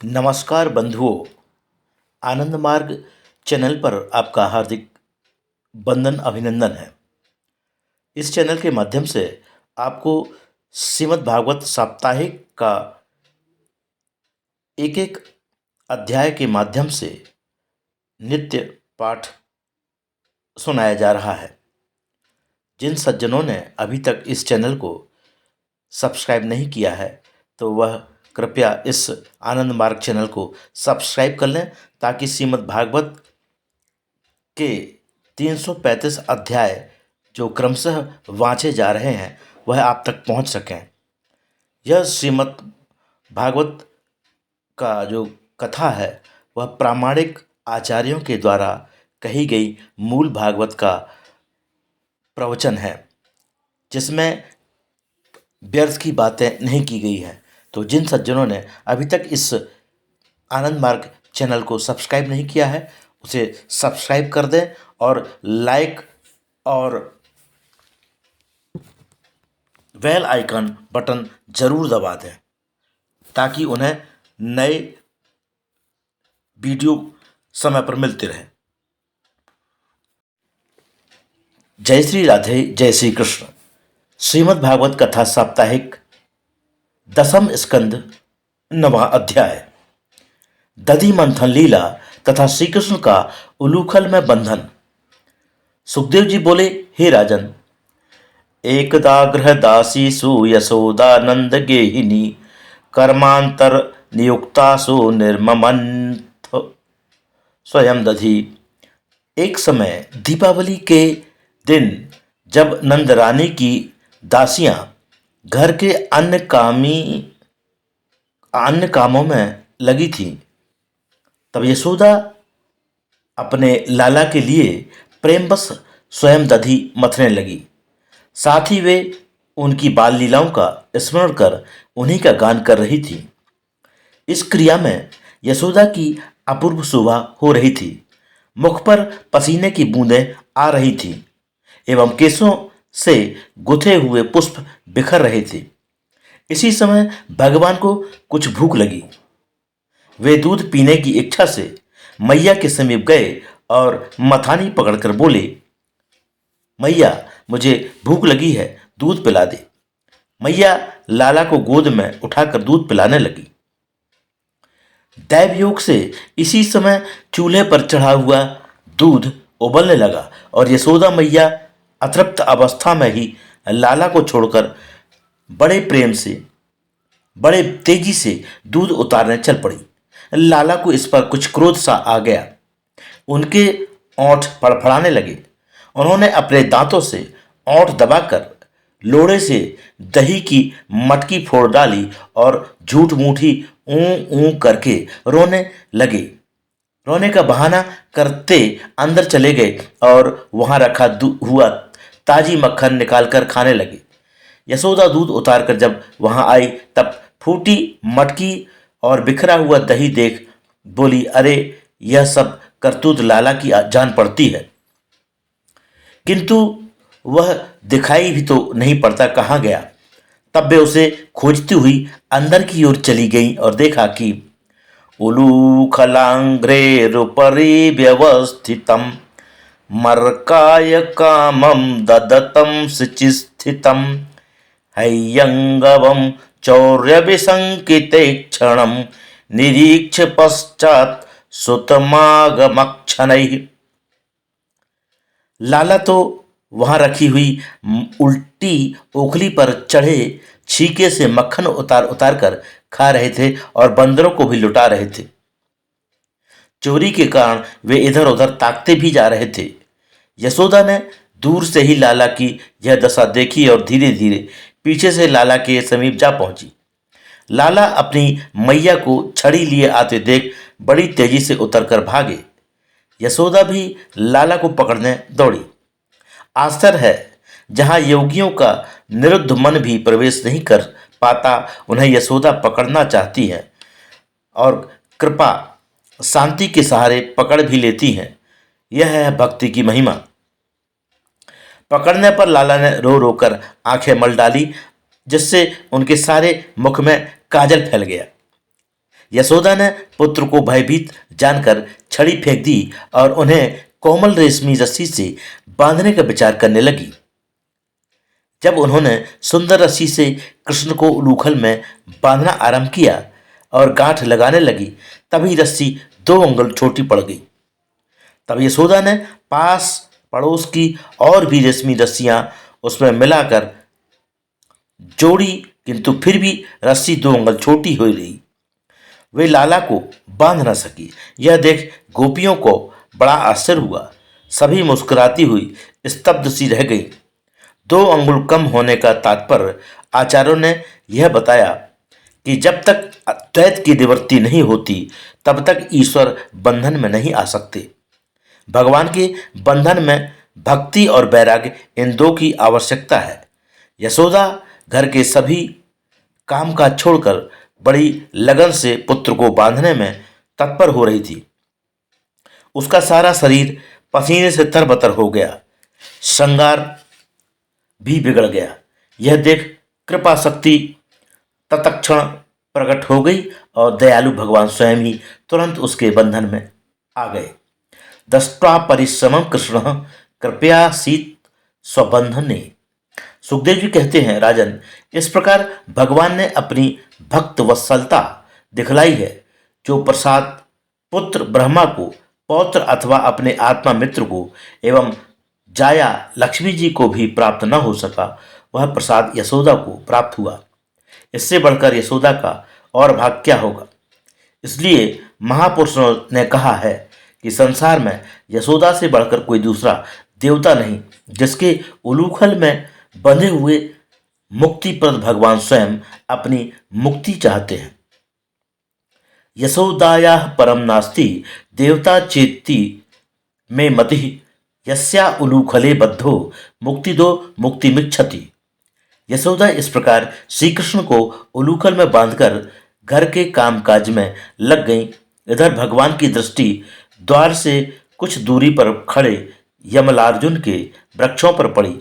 नमस्कार बंधुओं। आनंद मार्ग चैनल पर आपका हार्दिक बंदन अभिनंदन है। इस चैनल के माध्यम से आपको श्रीमद् भागवत साप्ताहिक का एक एक अध्याय के माध्यम से नित्य पाठ सुनाया जा रहा है। जिन सज्जनों ने अभी तक इस चैनल को सब्सक्राइब नहीं किया है तो वह कृपया इस आनंद मार्ग चैनल को सब्सक्राइब कर लें, ताकि श्रीमद् भागवत के 335 अध्याय जो क्रमशः वांचे जा रहे हैं वह आप तक पहुंच सकें। यह श्रीमद् भागवत का जो कथा है वह प्रामाणिक आचार्यों के द्वारा कही गई मूल भागवत का प्रवचन है, जिसमें व्यर्थ की बातें नहीं की गई हैं। तो जिन सज्जनों ने अभी तक इस आनंद मार्ग चैनल को सब्सक्राइब नहीं किया है उसे सब्सक्राइब कर दें और लाइक और बेल आइकन बटन जरूर दबा दें, ताकि उन्हें नए वीडियो समय पर मिलते रहे। जय श्री राधे, जय श्री कृष्ण। श्रीमद् भागवत कथा साप्ताहिक 10वां स्कंद 9वां अध्याय, दधि मंथन लीला तथा श्री कृष्ण का उलूखल में बंधन। सुखदेव जी बोले, हे राजन, एकदा गृहदासीसु यशोदानंद गेहिनी कर्मांतर नियुक्तासु निर्ममंथ स्वयं दधि। एक समय दीपावली के दिन जब नंदरानी की दासियां घर के अन्य कामों में लगी थी, तब यशोदा अपने लाला के लिए प्रेमवश स्वयं दधि मथने लगी। साथ ही वे उनकी बाल लीलाओं का स्मरण कर उन्हीं का गान कर रही थी। इस क्रिया में यशोदा की अपूर्व शोभा हो रही थी। मुख पर पसीने की बूंदें आ रही थी एवं केसों से गुथे हुए पुष्प बिखर रहे थे। इसी समय भगवान को कुछ भूख लगी। वे दूध पीने की इच्छा से मैया के समीप गए और मथानी पकड़कर बोले, मैया, मुझे भूख लगी है, दूध पिला दे। मैया लाला को गोद में उठाकर दूध पिलाने लगी। दैवयोग से इसी समय चूल्हे पर चढ़ा हुआ दूध उबलने लगा और यशोदा मैया अतृप्त अवस्था में ही लाला को छोड़कर बड़े तेजी से दूध उतारने चल पड़ी। लाला को इस पर कुछ क्रोध सा आ गया। उनके ओंठ फड़फड़ाने लगे। उन्होंने अपने दांतों से ओंठ दबाकर लोड़े से दही की मटकी फोड़ डाली और झूठ मूठी ऊं ऊं करके रोने लगे। रोने का बहाना करते अंदर चले गए और वहां रखा हुआ ताजी मक्खन निकालकर खाने लगे। यशोदा दूध उतारकर जब वहां आई तब फूटी मटकी और बिखरा हुआ दही देख बोली, अरे, यह सब करतूत लाला की जान पड़ती है। किंतु वह दिखाई भी तो नहीं पड़ता, कहाँ गया। तब वे उसे खोजती हुई अंदर की ओर चली गई और देखा कि उलूखलांघ्रेरुपरि व्यवस्थितम मर्काय कामम ददतम शुचिस्थितम हैयंगवम चौर्य विसंकिते क्षणम निरीक्ष पश्चात सुतमागमक्षणैः। लाला तो वहां रखी हुई उल्टी ओखली पर चढ़े छीके से मक्खन उतार उतार कर खा रहे थे और बंदरों को भी लुटा रहे थे। चोरी के कारण वे इधर उधर ताकते भी जा रहे थे। यशोदा ने दूर से ही लाला की यह दशा देखी और धीरे धीरे पीछे से लाला के समीप जा पहुंची। लाला अपनी मैया को छड़ी लिए आते देख बड़ी तेजी से उतरकर भागे। यशोदा भी लाला को पकड़ने दौड़ी। आश्चर्य है, जहां योगियों का निरुद्ध मन भी प्रवेश नहीं कर पाता, उन्हें यशोदा पकड़ना चाहती है और कृपा शांति के सहारे पकड़ भी लेती हैं। यह है भक्ति की महिमा। पकड़ने पर लाला ने रो रो कर आंखें मल डाली, जिससे उनके सारे मुख में काजल फैल गया। यशोदा ने पुत्र को भयभीत जानकर छड़ी फेंक दी और उन्हें कोमल रेशमी रस्सी से बांधने का विचार करने लगी। जब उन्होंने सुंदर रस्सी से कृष्ण को उलूखल में बांधना आरंभ किया और गांठ लगाने लगी, तभी रस्सी 2 अंगुल छोटी पड़ गई। तब यशोदा ने पास पड़ोस की और भी रेशमी रस्सियां उसमें मिलाकर जोड़ी, किंतु फिर भी रस्सी 2 अंगुल छोटी हो रही। वे लाला को बांध न सकी। यह देख गोपियों को बड़ा आश्चर्य हुआ। सभी मुस्कुराती हुई स्तब्ध सी रह गई। 2 अंगुल कम होने का तात्पर्य आचार्यों ने यह बताया कि जब तक अद्वैत की निवृत्ति नहीं होती तब तक ईश्वर बंधन में नहीं आ सकते। भगवान के बंधन में भक्ति और वैराग्य, इन 2 की आवश्यकता है। यशोदा घर के सभी काम काज छोड़कर बड़ी लगन से पुत्र को बांधने में तत्पर हो रही थी। उसका सारा शरीर पसीने से तरबतर हो गया, श्रृंगार भी बिगड़ गया। यह देख कृपा शक्ति तत्क्षण प्रकट हो गई और दयालु भगवान स्वयं ही तुरंत उसके बंधन में आ गए। दष्ट्वा परिश्रमं कृष्ण कृपया सीत स्वबंधने। सुखदेव जी कहते हैं, राजन, इस प्रकार भगवान ने अपनी भक्त वत्सलता दिखलाई है, जो प्रसाद पुत्र ब्रह्मा को, पौत्र अथवा अपने आत्मा मित्र को एवं जाया लक्ष्मी जी को भी प्राप्त न हो सका, वह प्रसाद यशोदा को प्राप्त हुआ। इससे बढ़कर यशोदा का और भाग क्या होगा। इसलिए महापुरुषों ने कहा है कि संसार में यशोदा से बढ़कर कोई दूसरा देवता नहीं, जिसके उलूखल में बंधे हुए मुक्तिप्रद भगवान स्वयं अपनी मुक्ति चाहते हैं। यशोदाया परम नास्ति देवता चेत्ति में मति, यस्या उलूखले बद्धो मुक्ति दो मुक्ति मिच्छति। यशोदा इस प्रकार श्री कृष्ण को उलूखल में बांधकर घर के कामकाज में लग गई। इधर भगवान की दृष्टि द्वार से कुछ दूरी पर खड़े यमलार्जुन के वृक्षों पर पड़ी,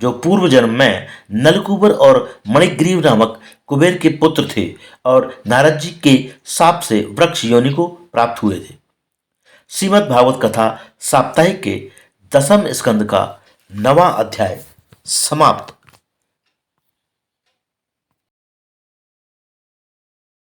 जो पूर्व जन्म में नलकूबर और मणिग्रीव नामक कुबेर के पुत्र थे और नारद जी के शाप से वृक्ष योनि को प्राप्त हुए थे। श्रीमद् भागवत कथा साप्ताहिक के 10वें स्कंद का 9वां अध्याय समाप्त।